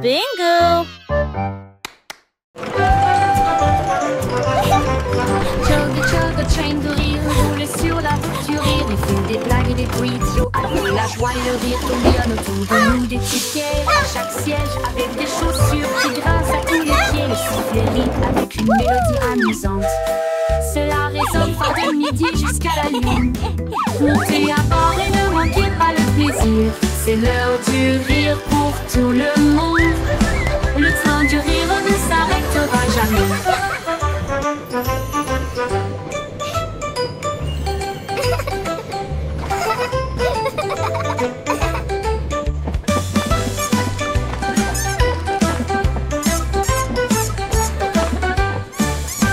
Bingo! Chug, train de rire, roule sur la voiture, il fait des blagues et des bruits idiots. Alors la joie et le rire tourbillonnent autour de nous, des tickets à chaque siège, avec des chaussures qui grincent à tous les pieds, le sifflet rit avec une mélodie amusante. Cela résonne fort de midi jusqu'à la lune. Montez à bord et ne manquez pas le plaisir, c'est l'heure du rire pour tout le monde. Le train du rire ne s'arrêtera jamais.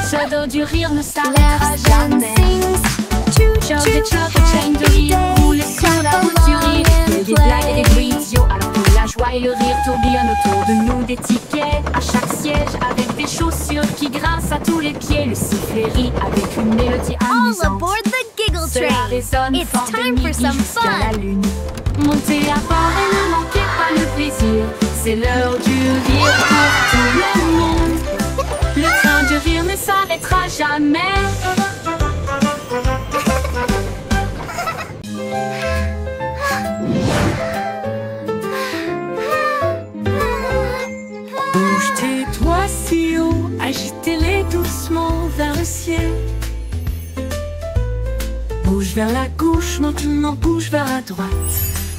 Ce dos du rire ne s'arrêtera jamais. Chug, chaîne de rire, roule sur la route du rire. Il y a des blagues et des bruits idiots, alors que la joie et le rire tourbillonnent autour de nous, des tickets à chaque siège, avec des chaussures qui grincent à tous les pieds. Le sifflet rit avec une mélodie amusante. All aboard the Giggle Cela Train! résonne It's fort de time for midi some jusqu'à la fun! lune. Montez à bord et ne manquez pas le plaisir, c'est l'heure du rire pour tout le monde. Le train du rire ne s'arrêtera jamais. Bouge tes doigts si haut, agitez-les doucement vers le ciel. Bouge vers la gauche, maintenant bouge vers la droite.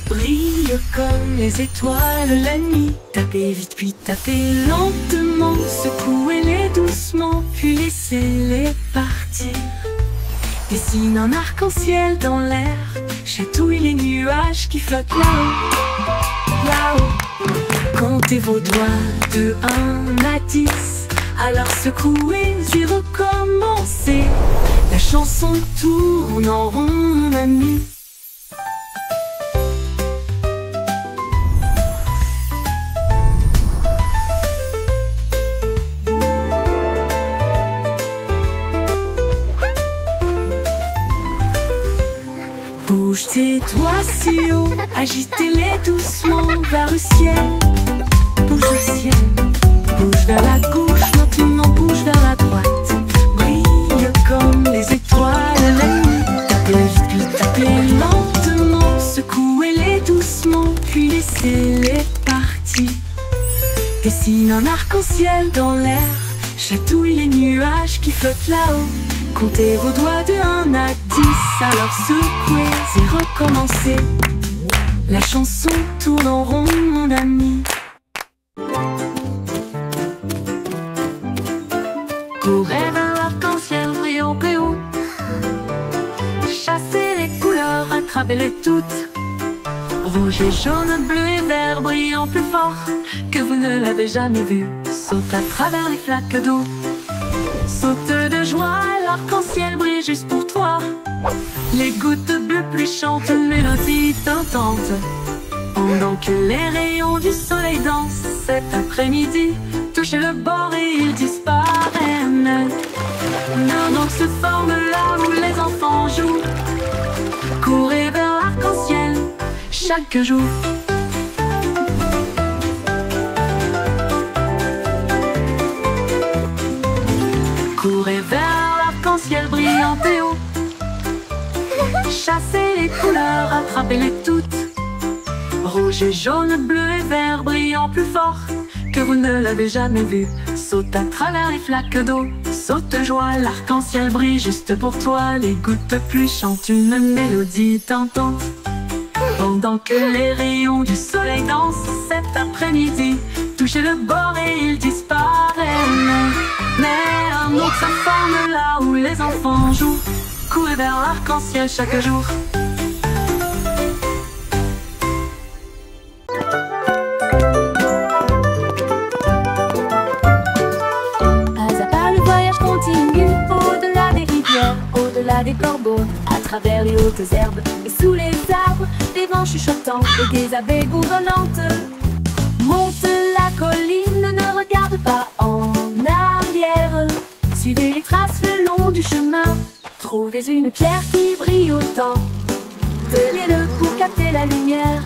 Brille comme les étoiles la nuit. Tapez vite puis tapez lentement. Secouez-les doucement puis laissez-les partir. Dessine un arc-en-ciel dans l'air. Chatouille les nuages qui flottent là-haut, là-haut. Comptez vos doigts de 1 à 10. Alors secouez et recommencez. La chanson tourne en rond, mon ami. Bouge tes doigts si haut, agitez-les doucement vers le ciel. Bouge le ciel, bouge vers la gauche, maintenant bouge vers la droite. Brille comme les étoiles la nuit. Tapez vite puis tapez lentement. Secouez-les doucement puis laissez-les partir. Dessine un arc-en-ciel dans l'air. Chatouille les nuages qui flottent là-haut. Comptez vos doigts de 1 à 10. Alors secouez et recommencez. La chanson tourne en rond, mon ami. Courez vers l'arc-en-ciel brillant plus haut. Chassez les couleurs, attrapez-les toutes. Rouge et jaune, bleu et vert brillant plus fort que vous ne l'avez jamais vu. Saute à travers les flaques d'eau. Saute de joie, l'arc-en-ciel brille juste pour toi. Les gouttes bleues plus chantent une mélodie tentante. Pendant que les rayons du soleil dansent cet après-midi, touchez le bord et ils disparaissent. L'heure donc se forme là où les enfants jouent. Courez vers l'arc-en-ciel chaque jour. Courez vers l'arc-en-ciel brillant et haut. Chassez les couleurs, attrapez-les toutes. Rouge et jaune, bleu et vert brillant plus fort que vous ne l'avez jamais vu. Saute à travers les flaques d'eau. Saute de joie, l'arc-en-ciel brille juste pour toi. Les gouttes plus chantent une mélodie tentante. Pendant que les rayons du soleil dansent cet après-midi, touchez le bord et ils disparaissent. Mais un autre se forme là où les enfants jouent. Courez vers l'arc-en-ciel chaque jour. Pas à pas le voyage continue, au-delà des rivières, au-delà des corbeaux, à travers les hautes herbes et sous les arbres, des vents chuchotants et des abeilles bourdonnantes. Monte la colline, ne regarde pas en arrière. Suivez les traces le long du chemin. Trouvez une pierre qui brille autant. Tenez-le pour capter la lumière.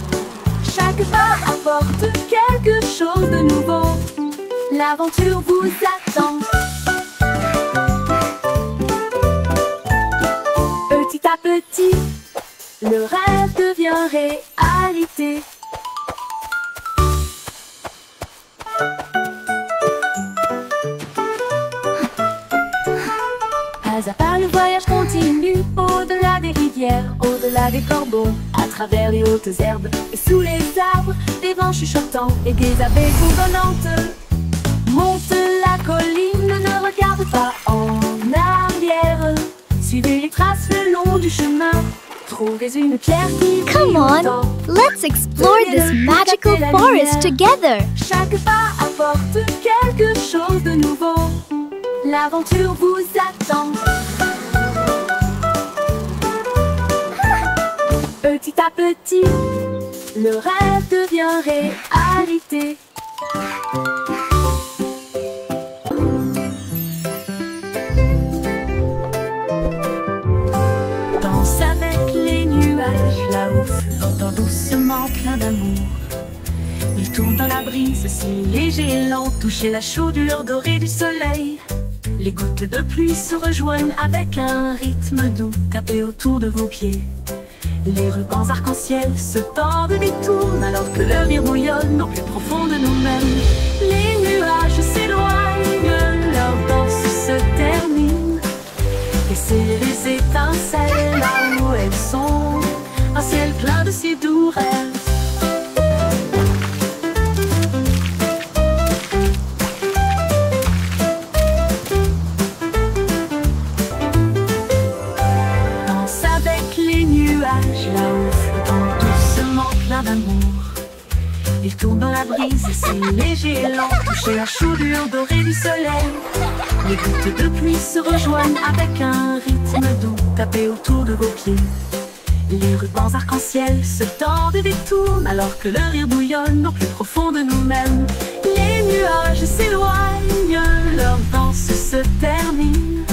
Chaque pas apporte quelque quelque chose de nouveau. L'aventure vous attend. Petit à petit, le rêve devient réalité. Pas à pas, le voyage continue, au-delà des rivières, au-delà des corbeaux, à travers les hautes herbes et sous les arbres, des vents chuchotants et des abeilles bourdonnantes. Monte la colline, ne regarde pas en arrière. Suivez les traces le long du chemin. Trouvez une pierre qui Come on, let's explore this magical forest together. Chaque pas apporte quelque chose de nouveau. L'aventure vous attend. Petit à petit, le rêve devient réalité. Danse avec les nuages, là-haut flottant doucement plein d'amour. Il tourne dans la brise, si léger et lent, toucher la chaudure dorée du soleil. Les gouttes de pluie se rejoignent avec un rythme doux, tapé autour de vos pieds. Les rubans arc-en-ciel se tordent et détournent, alors que le rire bouillonne au plus profond de nous-mêmes. Les nuages s'éloignent, leur danse se termine. Laissez les étincelles là où elles sont, un ciel plein de si doux rêves. Là-haut flottant doucement plein d'amour. Il tourne dans la brise, c'est léger et lent, toucher la chaudure dorée du soleil. Les gouttes de pluie se rejoignent avec un rythme doux, tapé autour de vos pieds. Les rubans arc-en-ciel se tordent et détournent, alors que le rire bouillonne au plus profond de nous-mêmes. Les nuages s'éloignent, leur danse se termine.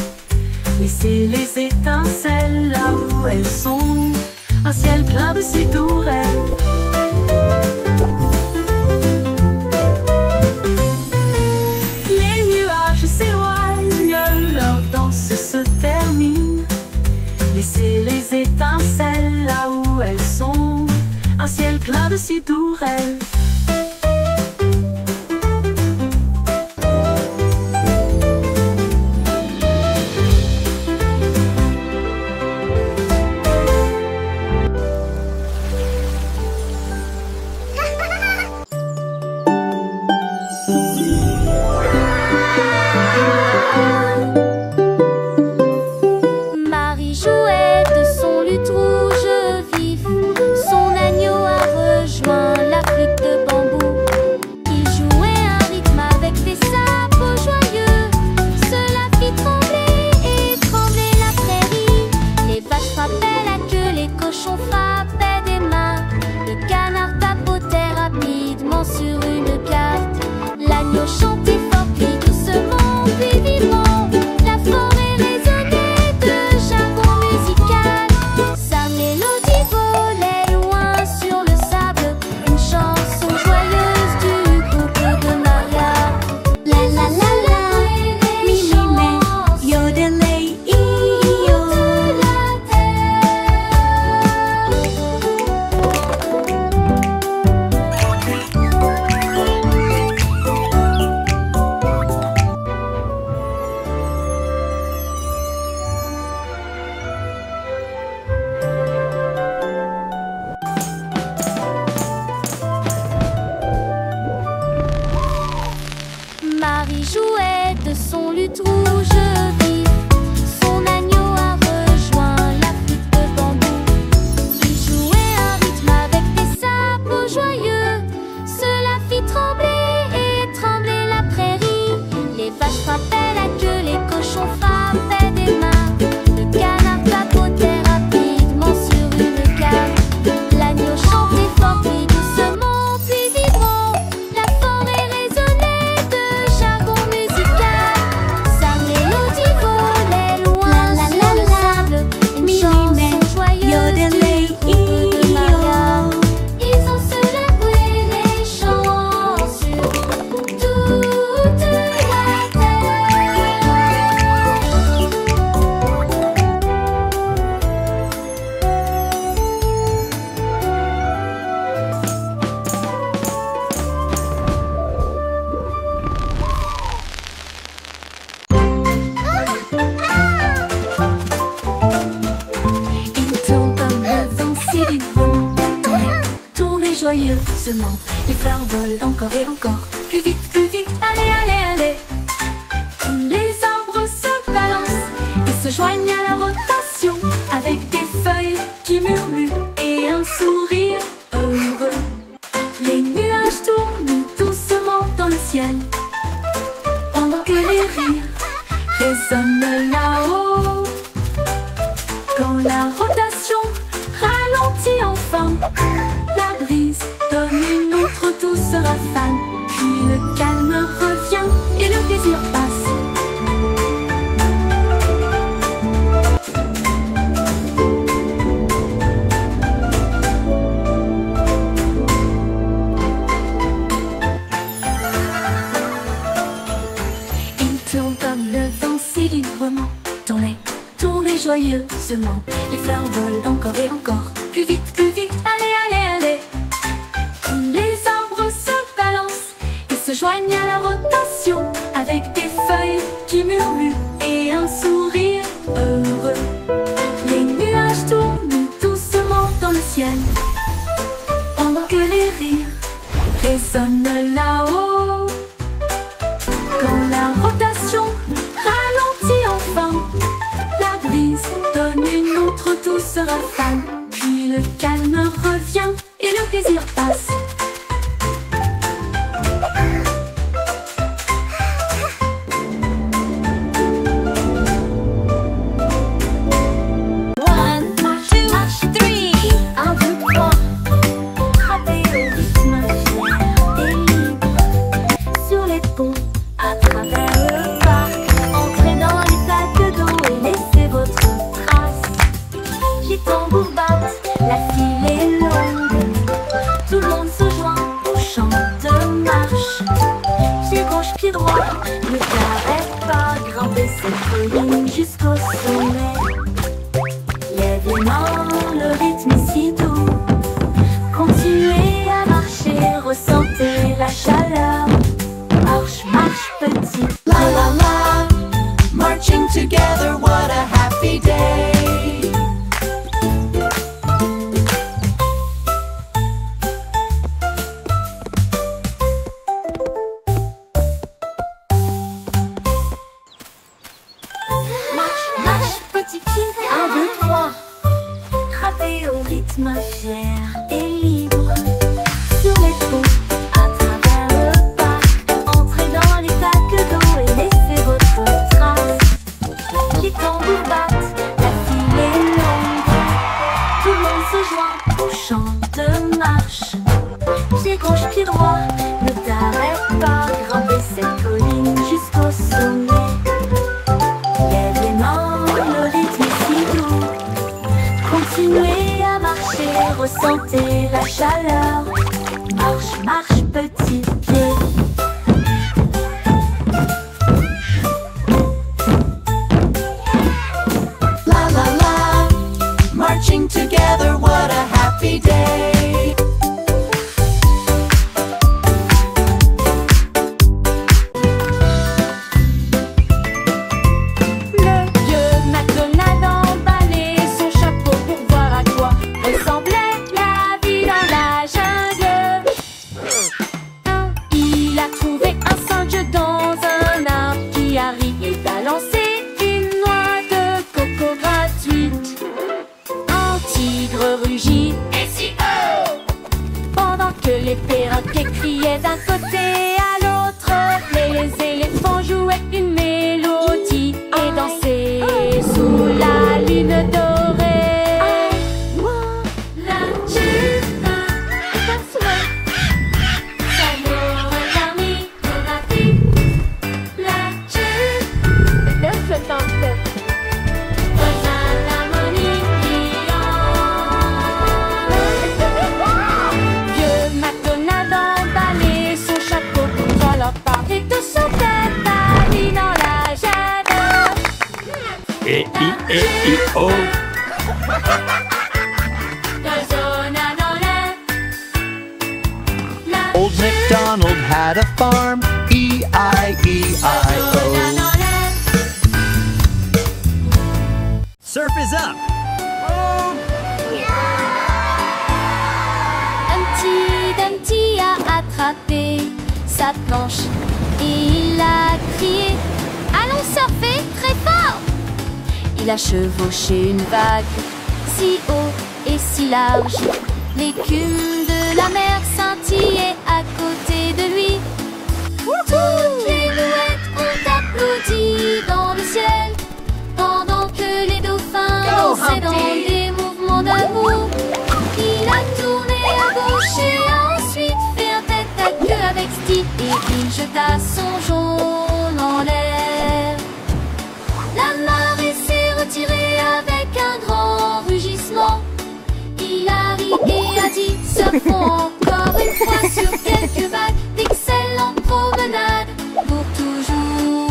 Laissez les étincelles là où elles sont, un ciel plein de si doux rêves. Les nuages s'éloignent, leur danse se termine. Laissez les étincelles là où elles sont, un ciel plein de si doux rêves. Marie jouait de son luth rouge vif. Son agneau a rejoint l'Afrique de Ban. tourner joyeusement. Les fleurs volent encore et encore. Plus vite, allez, allez, allez. Tous les arbres se balancent et se joignent à la rotation, avec des feuilles qui murmurent et un sourire heureux. Les nuages tournent doucement dans le ciel, pendant que les rires résonnent là-haut. Quand la rotation ralentit enfin, la brise donne une autre douce rafale. Puis le calme revient et le plaisir passe. Tournez joyeusement. Les fleurs volent encore et encore. Plus vite, allez, allez, allez. Tous les arbres se balancent et se joignent à la rotation, avec des feuilles qui murmurent et un sourire heureux. Les nuages tournent doucement dans le ciel, pendant que les rires résonnent là-haut. Quand la rotation ralentit enfin, la brise donne une autre douce rafale. Puis le calme revient et le plaisir passe. Pied droit, ne t'arrête pas, grimper cette colline jusqu'au sommet. Lève-les-mains, le rythme est si doux. Continuez à marcher, ressentez la chaleur. Marche, marche petit. La la la, marching together, what a happy day. Fier et libre, sur les ponts, à travers le parc, entrez dans les sacs d'eau et laissez votre trace. Les tambours battent, la file est longue, tout le monde se joint au chant de marche. Pied gauche, pied droit, ne t'arrête pas, grimper cette colline jusqu'au sommet. Lève les mains, le rythme est si doux. Continuez à marcher, ressentez la chaleur. Marche, marche, petit pied. La la la, marching together, what a happy day. Les perroquets criaient d'un côté à l'autre, les éléphants jouaient une mélodie et dansaient sous la lune dorée. La jupe, ça m'aurait permis de rater. La jupe, le flottant et tout son tête allé dans la jungle. E-I-E-I-O. Old MacDonald had a farm. E-I-E-I-O. Surf is up. Un petit attrapé sa planche et il a crié « Allons surfer très fort !» Il a chevauché une vague si haut et si large. L'écume de la mer scintillait à côté de lui. Toutes les mouettes ont applaudi dans le ciel pendant que les dauphins dansaient dans des mouvements d'amour. Il a tourné à gauche et ensuite fait un tête à queue avec Steve et il jeta son jaune en l'air. La marée s'est retirée avec un grand rugissement. Il a ri et a dit « Surfons encore une fois sur quelques vagues d'excellentes promenades pour toujours. »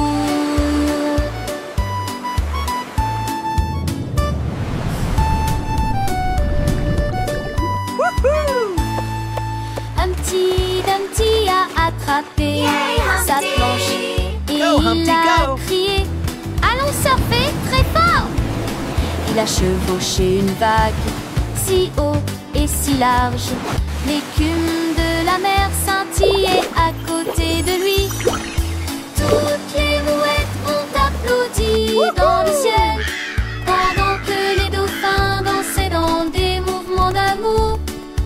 Humpty Dumpty a attrapé sa planche et il a crié « Allons surfer très fort !» Il a chevauché une vague si haut et si large. L'écume de la mer scintillait à côté de lui. Toutes les mouettes ont applaudi dans le ciel pendant que les dauphins dansaient dans des mouvements d'amour.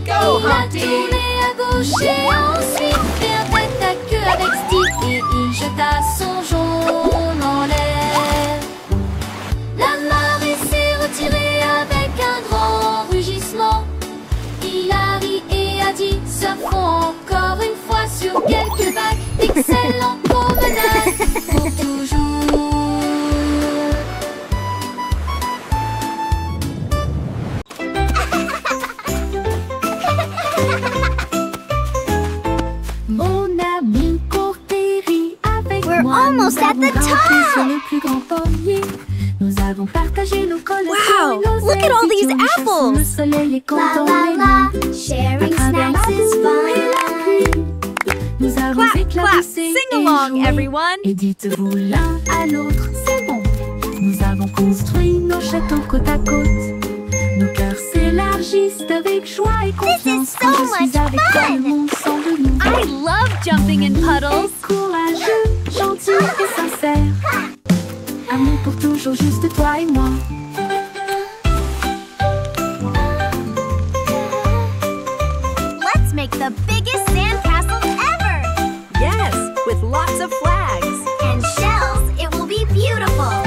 Il a tourné à gauche et ensuite fait un tête à queue avec Steve et il jeta son jaune en l'air. La marée s'est retirée avec un grand rugissement. Il a ri et a dit « Surfons encore une fois sur quelques vagues d'excellentes promenades pour toujours. » Mon ami court et rit avec We're moi. almost Nous at the avons grimpé sur top. le plus grand pommier. Nous avons partagé nos collations Wow, et nos look at all these étions. Nous chassons apples. le soleil et La comptons la les la, nuits. sharing À travers la snacks is boue et la fun. pluie, nous avons Clap, éclaboussé clap, et sing along, joué. everyone. Et dites-vous l'un à l'autre, c'est bon. Nous avons construit nos châteaux côte à côte. Nos cœurs s'élargissent avec joie et confiance. so Quand je suis much avec toi, fun. le monde semble nouveau. I love jumping in puddles. Courageux, gentil et sincère. Amour pour toujours, juste toi et moi. Let's make the biggest sandcastle ever! Yes, with lots of flags. And shells, it will be beautiful!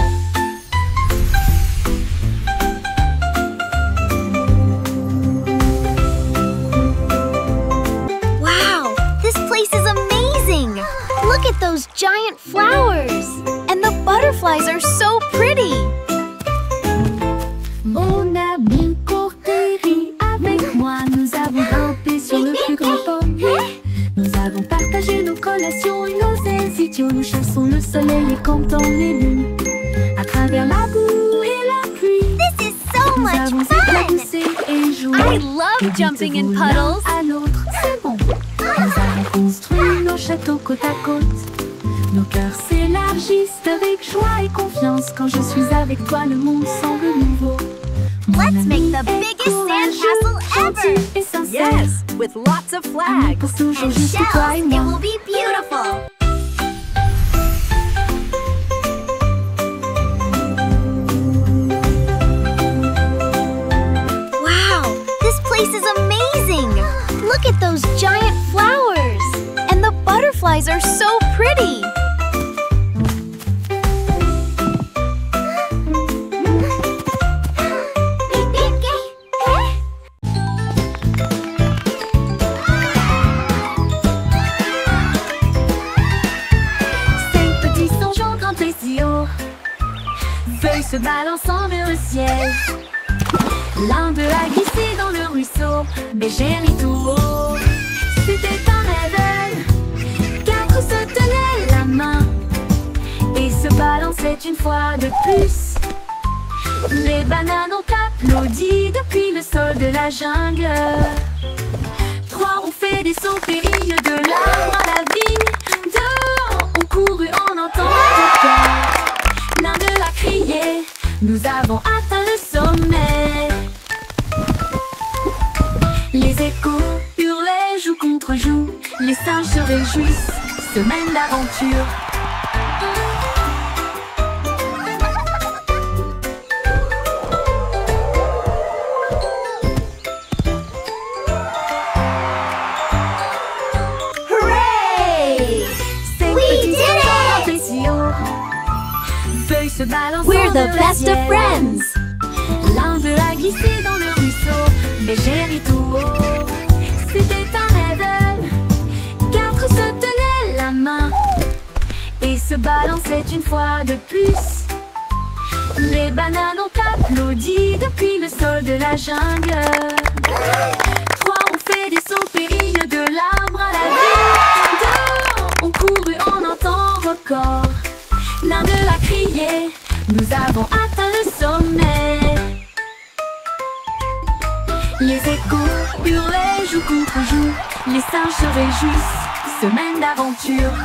Wow, this place is amazing! Look at those giant flowers! And the butterflies are so pretty! Mon ami court et rit avec moi. Nous avons grimpé sur le plus grand pommier. Nous avons partagé nos collations et nos ailes idiots. Nous chassons le soleil et comptons les nuits. À travers la boue et la pluie, This is so nous much avons fun! éclaboussé et joué. I Et love jumping in dites-vous l'un puddles. à l'autre, c'est bon. Nous avons construit nos châteaux côte à côte. Nos cœurs s'élargissent avec joie et confiance. Quand je suis avec toi, le monde semble nouveau. Mon Let's ami make the est biggest courageux, sandcastle ever. gentil et sincère. Yes, with lots of Amour flags. pour toujours, And juste shells, toi et it moi. will be beautiful! Wow, this place is amazing! Look at those giant flowers! And the butterflies are so pretty! Ces petits songeons grimpés si haut, feuilles se balançant vers le ciel. L'un d'eux a glissé dans le ruisseau, mais j'ai ri tout haut. C'était un rêve, quatre se tenaient la main et se balançaient une fois de plus. Les bananes ont applaudi depuis le sol de la jungle. Trois ont fait des sauts périlleux de l'arbre à la vigne. Deux ont couru en entendant le cœur. L'un d'eux a crié, nous avons atteint le sommet. Les échos hurlaient joue contre contre joue, les singes se réjouissent, semaine d'aventure. We're the best of friends. L'un veut la glisser dans le ruisseau, mais j'ai ri tout haut. C'était un rêve. 4 se tenaient la main et se balançaient une fois de plus. Les bananes ont applaudi depuis le sol de la jungle. 3 ont fait des sauts périlleux de l'arbre à la vie. 2 ont couru en un temps record. L'un d'eux a crié, nous avons atteint le sommet. Les échos hurlaient jour contre jour, les singes se réjouissent, semaine d'aventure.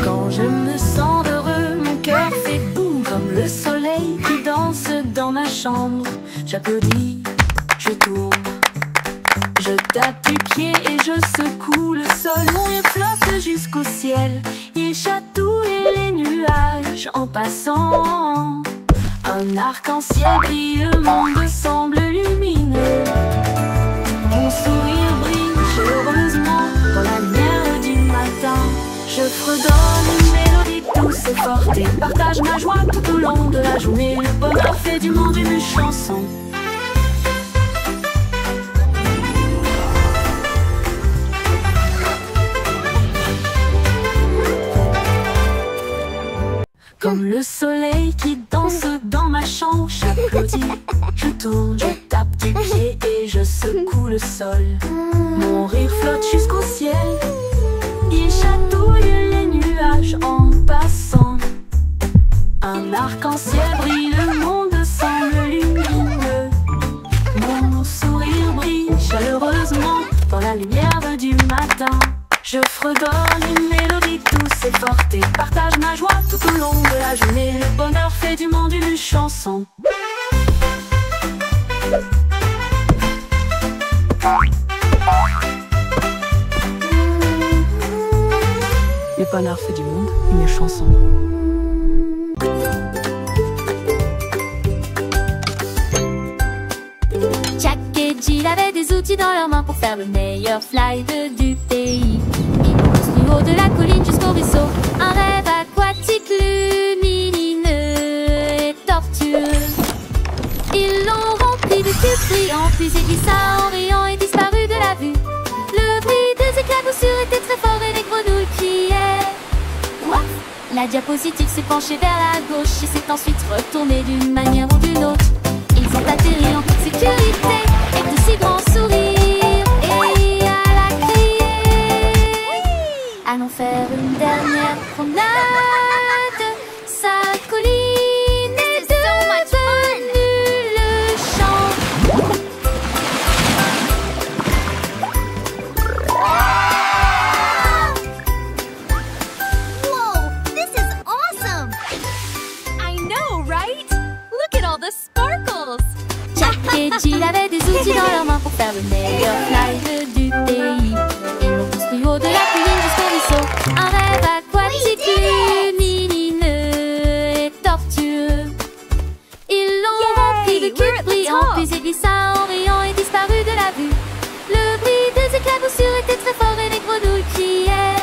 Quand je me sens heureux, mon cœur fait boum comme le soleil qui danse dans ma chambre. J'applaudis, je tourne, je tape du pied et je secoue le sol. Mon rire flotte jusqu'au ciel, il chatouille les nuages en passant. Un arc-en-ciel brille, le monde semble lumineux. Mon sourire brille chaleureusement dans la lumière du matin. Je fredonne une mélodie douce et forte et partage ma joie tout au long de la journée. Le bonheur fait du monde une chanson. Comme le soleil qui danse dans ma chambre, j'applaudis, je tourne, je tape du pied et je secoue le sol. Mon rire flotte jusqu'au ciel, il chatouille les nuages en passant. Un arc-en-ciel brille, le monde semble lumineux. Mon sourire brille chaleureusement dans la lumière du matin. Je fredonne une mélodie douce et forte et partage ma joie tout au long de la journée. Le bonheur fait du monde une chanson. Le bonheur fait du monde une chanson. Jack et Jill avaient des outils dans leurs mains pour faire le meilleur slide du pays. Ils montent du haut de la colline jusqu'au ruisseau. Un rêve aquatique lumineux et tortueux. Ils l'ont rempli de cubes brillants, puis il glissa en riant et disparut de la vue. Le bruit des éclaboussures était très fort et les grenouilles criaient. What? La diapositive s'est penchée vers la gauche et s'est ensuite retournée d'une manière ou d'une autre. Ils ont atterri en toute sécurité et de si grands sourires. Et elle a crié, allons faire une dernière promenade. Sa colline est devenue le champ. Whoa, this is awesome! I know, right? Look at all the sparkles. Jack et Jill avaient des outils dans leurs mains pour faire le meilleur slide du pays. Ils l'ont tous du haut de la colline jusqu'au ruisseau. Un rêve aquatique lumineux et tortueux. Ils l'ont rempli de cubes brillants, puis il glissa en riant et disparut de la vue. Le bruit des éclaboussures était très fort et les grenouilles criaient.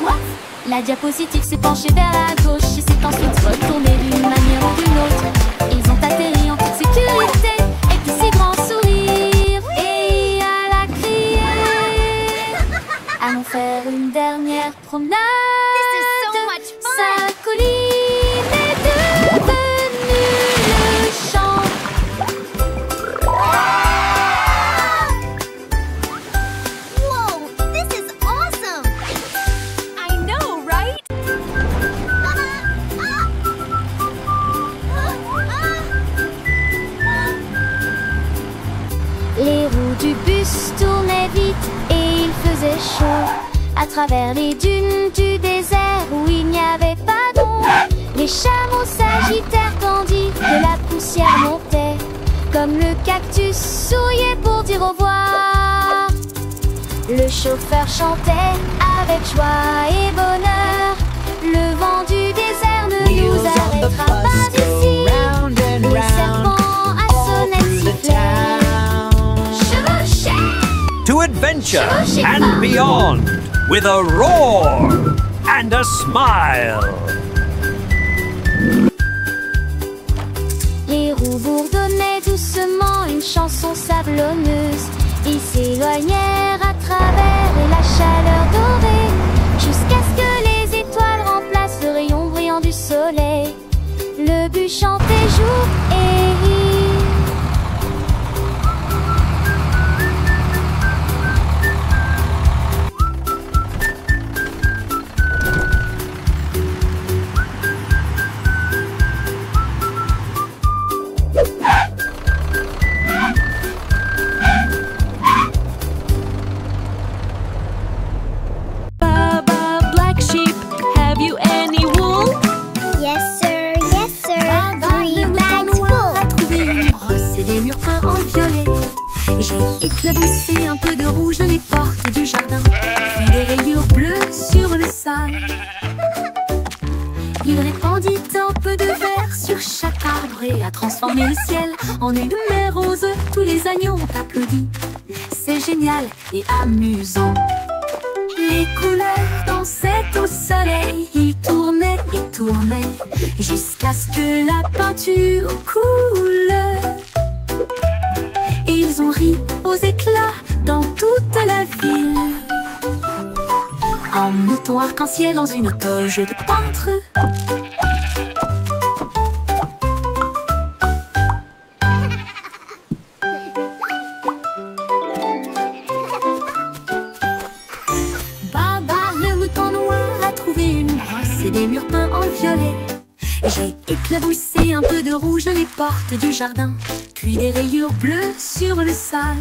What? La diapositive s'est penchée vers la gauche et s'est ensuite retournée d'une manière ou d'une autre. Ils ont atterri en toute sécurité avec de si grands sourires. Et elle a crié, allons faire une dernière promenade. This is so much fun! Sa colline est devenue le champ. Whoa, this is awesome! I know, right? Les roues du bus tournaient vite et faisait chaud. À travers les dunes du désert où il n'y avait pas d'ombre, les chameaux s'agitèrent tandis que la poussière montait. Comme le cactus souriait pour dire au revoir. Le chauffeur chantait avec joie et bonheur. Le vent du désert ne nous arrêtera pas ici. Le serpent à sonnette sifflait. Chevauchez! To adventure and beyond with a roar and a smile. Les roues bourdonnaient doucement une chanson sablonneuse. Ils s'éloignèrent à travers la chaleur dorée, jusqu'à ce que les étoiles remplacent le rayon brillant du soleil. Le but chantait jour et nuit. Éclaboussé un peu de rouge dans les portes du jardin, puis des rayures bleues sur le sol. Il répandit un peu de vert sur chaque arbre et a transformé le ciel en une mer rose. Tous les agneaux ont applaudi. C'est génial et amusant. Les couleurs dansaient au soleil. Ils tournaient et tournaient jusqu'à ce que la peinture coule. Ils ont ri aux éclats dans toute la ville. Un mouton arc-en-ciel dans une toge de peintre. Baba, le mouton noir, a trouvé une brosse et des murs peints en violet. J'ai éclaboussé un peu de rouge dans les portes du jardin, puis des rayures bleues sur le sol.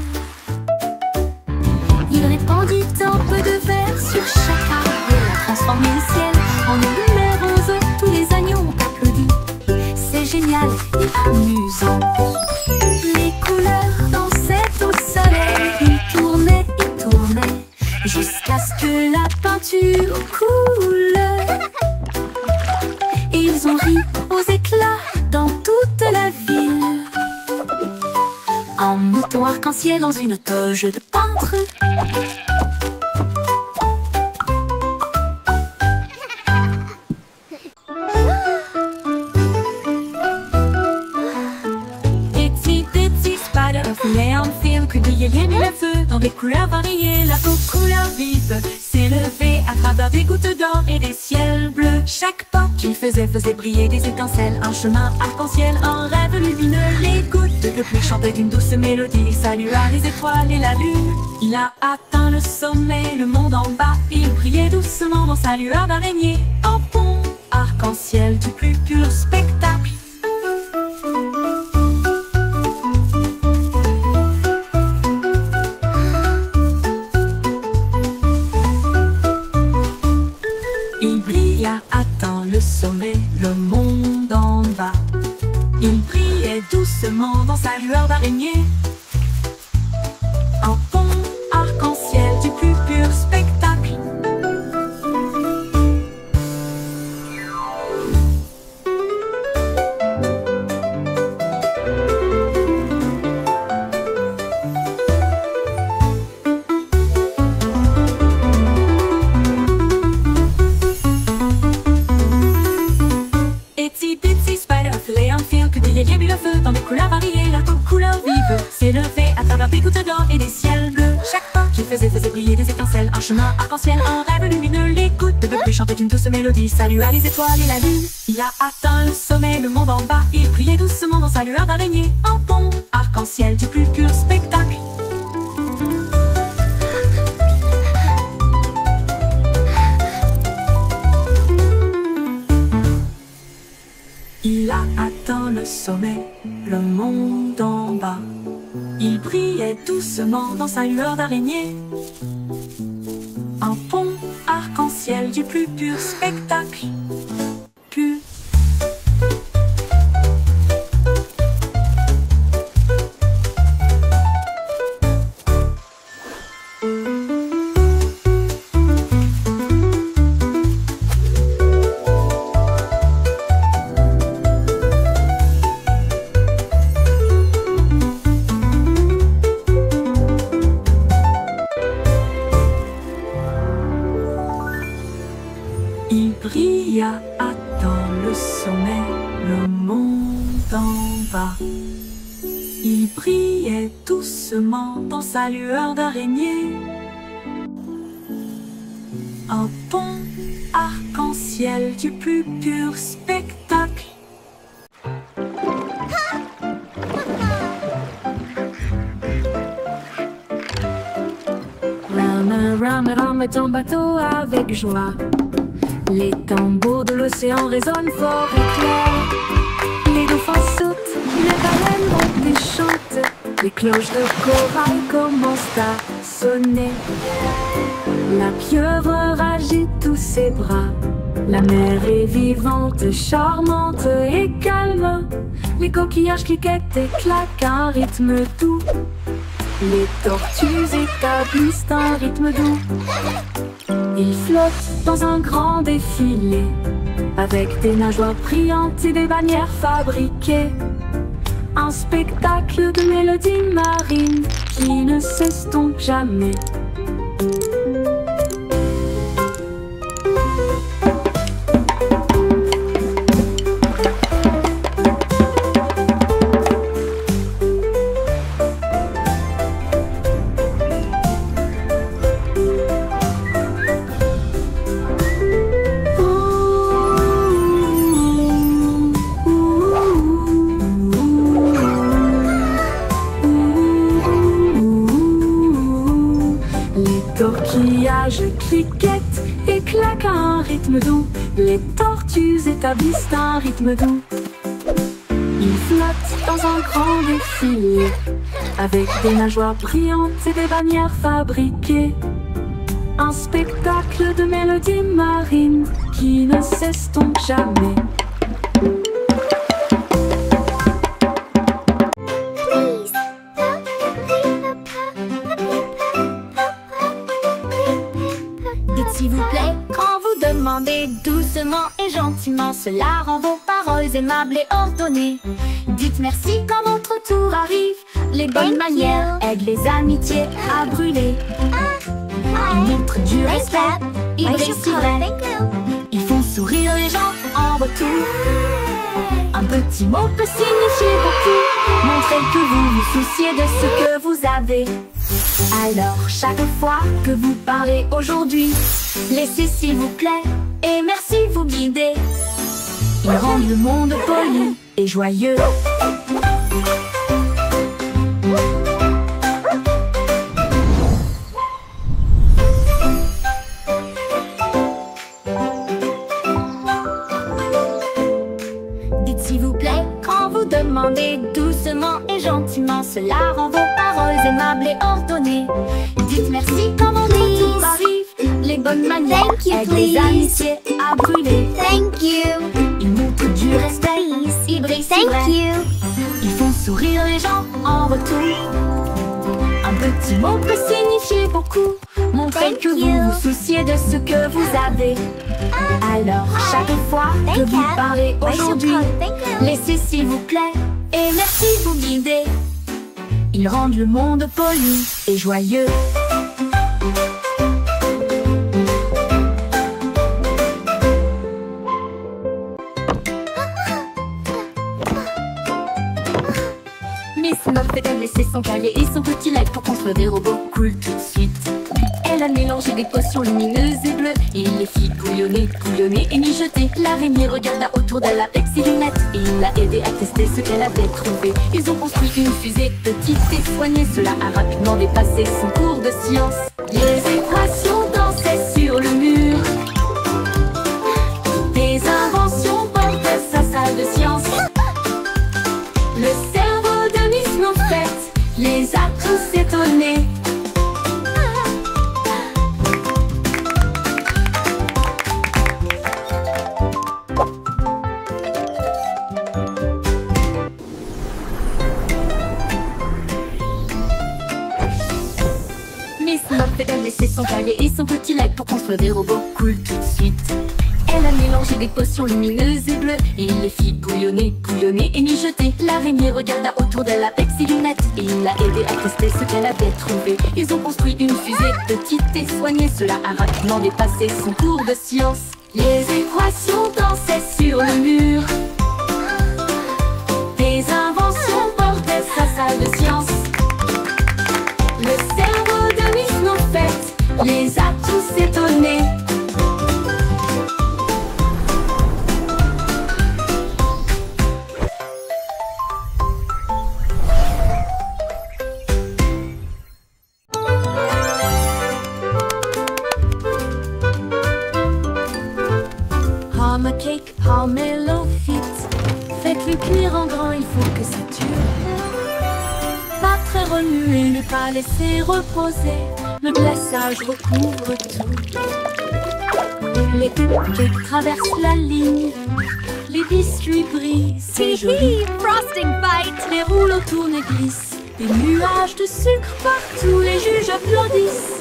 Il répandit un peu de vert sur chaque arbre et a transformé le ciel en une mer rose. Tous les agneaux ont applaudi. C'est génial et amusant. Les couleurs dansaient au soleil. Ils tournaient et tournaient jusqu'à ce que la peinture coule. Ils ont ri aux éclats dans toute la ville. Un mouton arc-en-ciel dans une toge de peintre. Itsy bitsy spider of neon film publiait bien le feu dans des couleurs variées. La peau couleur vive s'élevait à travers des gouttes d'or et des ciels bleus. Chaque pas qu'il faisait briller des étincelles. Un chemin arc-en-ciel, un rêve lumineux. Les gouttes de pluie chantaient une douce mélodie. Il salua les étoiles et la lune. Il a atteint le sommet, le monde en bas. Il brillait doucement dans sa lueur d'araignée. Un pont arc-en-ciel du plus pur spectacle. Il brilla, atteint le sommet, le monde en bas. Il brillait doucement dans sa lueur d'araignée. Un pont arc-en-ciel du plus pur spectacle. Itsy bitsy spider filait un fil que brillait bien le feu dans des couleurs variées. La couleur vive s'élevait à travers des gouttes d'or et des ciels bleus. Chaque pas qu'il faisait briller des étincelles. Un chemin arc-en-ciel, un rêve lumineux. Les gouttes de pluie chantaient une douce mélodie. Salua les étoiles et la lune. Il a atteint le sommet, le monde en bas. Il brillait doucement dans sa lueur d'araignée. Un pont arc-en-ciel du plus pur spectacle. Il a atteint le sommet, le monde en bas. Il brillait doucement dans sa lueur d'araignée. du plus pur spectacle. Pur. Il brilla dans le sommet, le monde en bas. Il brillait doucement dans sa lueur d'araignée. Un pont arc-en-ciel du plus pur spectacle. Rame ton bateau avec joie. Les tambours de l'océan résonnent fort et clair. Les dauphins sautent, les baleines montent et chantent. Les cloches de corail commencent à sonner. La pieuvre agite tous ses bras. La mer est vivante, charmante et calme. Les coquillages cliquettent et claquent à un rythme doux. Les tortues établissent un rythme doux. Ils flottent dans un grand défilé, avec des nageoires brillantes et des bannières fabriquées. Un spectacle de mélodies marines qui ne s'estompe jamais. Torquillages cliquettent et claquent à un rythme doux. Les tortues établissent un rythme doux. Ils flottent dans un grand défilé, avec des nageoires brillantes et des bannières fabriquées. Un spectacle de mélodies marines qui ne s'estompe jamais. S'il vous plaît, quand vous demandez doucement et gentiment, cela rend vos paroles aimables et ordonnées. Dites merci quand votre tour arrive. Les bonnes manières aident les amitiés à brûler. Ils montrent du respect, ils brillent si vrai. Ils font sourire les gens en retour. Un petit mot peut signifier beaucoup. Montrez que vous vous souciez de ce que vous avez. Alors chaque fois que vous parlez aujourd'hui, laissez s'il vous plaît et merci vous guider. Ils rendent le monde poli et joyeux. Dites s'il vous plaît quand vous demandez doucement et gentiment, cela rend vos paroles aimables et ordonnées. Dites merci quand votre tour arrive. Les bonnes manières aident les amitiés à brûler. Thank you. Ils montrent du respect, ils brillent si vrai. Ils font sourire les gens en retour. Un petit mot peut signifier beaucoup. Montrez que vous vous souciez de ce que vous avez. Alors chaque fois que vous parlez aujourd'hui, laissez s'il vous plaît et merci vous guider. Ils rendent le monde poli et joyeux. Miss Muffet a laissé son cahier et son petit light pour construire des robots cool tout de suite. Elle a mélangé des potions lumineuses et bleues et les fit couillonner et mijoter. L'araignée regarda autour d'elle avec ses lunettes et il l'a aidé à tester ce qu'elle avait trouvé. Ils ont construit une fusée petite et soignée. Cela a rapidement dépassé son cours de science. Les équations dansaient sur le mur. Des inventions portaient sa salle de science. Le cerveau de Miss Muffet les a tous étonnés. balai et son petit lait pour construire des robots cool tout de suite. Elle a mélangé des potions lumineuses et bleues et il les fit bouillonner, bouillonner et mijoter. L'araignée regarda autour d'elle avec ses lunettes et il l'a aidé à tester ce qu'elle avait trouvé. Ils ont construit une fusée petite et soignée. Cela a rapidement dépassé son cours de science. Les équations dansaient sur le mur. Des inventions bordaient sa salle de science. Le cerveau de Miss Snowfett les a tous étonnés. Palm cake, palmello fit. Faites-le cuire en grand, il faut que ça dure. Pas très remuer, ne pas laisser reposer. Le glaçage recouvre tout. Les cupcakes traversent la ligne. Les biscuits brillent, c'est joli. Frosting fight! Les rouleaux tournent et glissent. Des nuages de sucre partout, les juges applaudissent.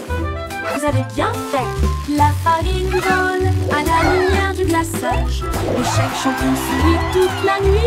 Vous avez bien fait. La farine vole à la lumière du glaçage. Le chef champion sourit toute la nuit.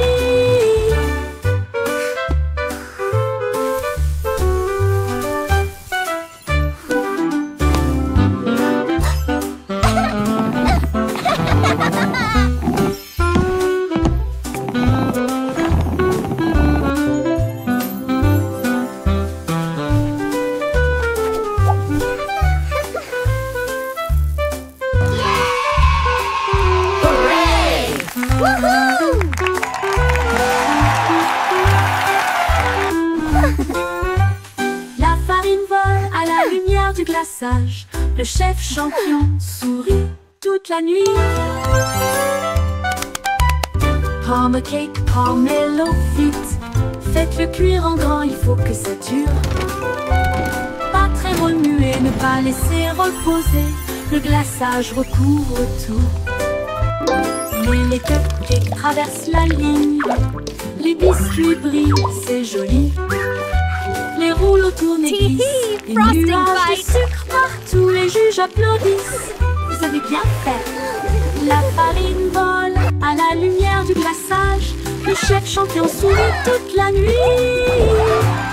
La farine vole à la lumière du glaçage. Le chef champion sourit toute la nuit. Palm cake, palmello fit. Faites-le cuire en grand, il faut que ça dure. Pas très remuer, ne pas laisser reposer. Le glaçage recouvre tout. Les cupcakes traversent la ligne. Les biscuits brillent, c'est joli. Les rouleaux tournent et glissent. Des Frosting nuages de fight. sucre partout, les juges applaudissent. Vous avez bien fait. La farine vole à la lumière du glaçage. Le chef champion sourit toute la nuit.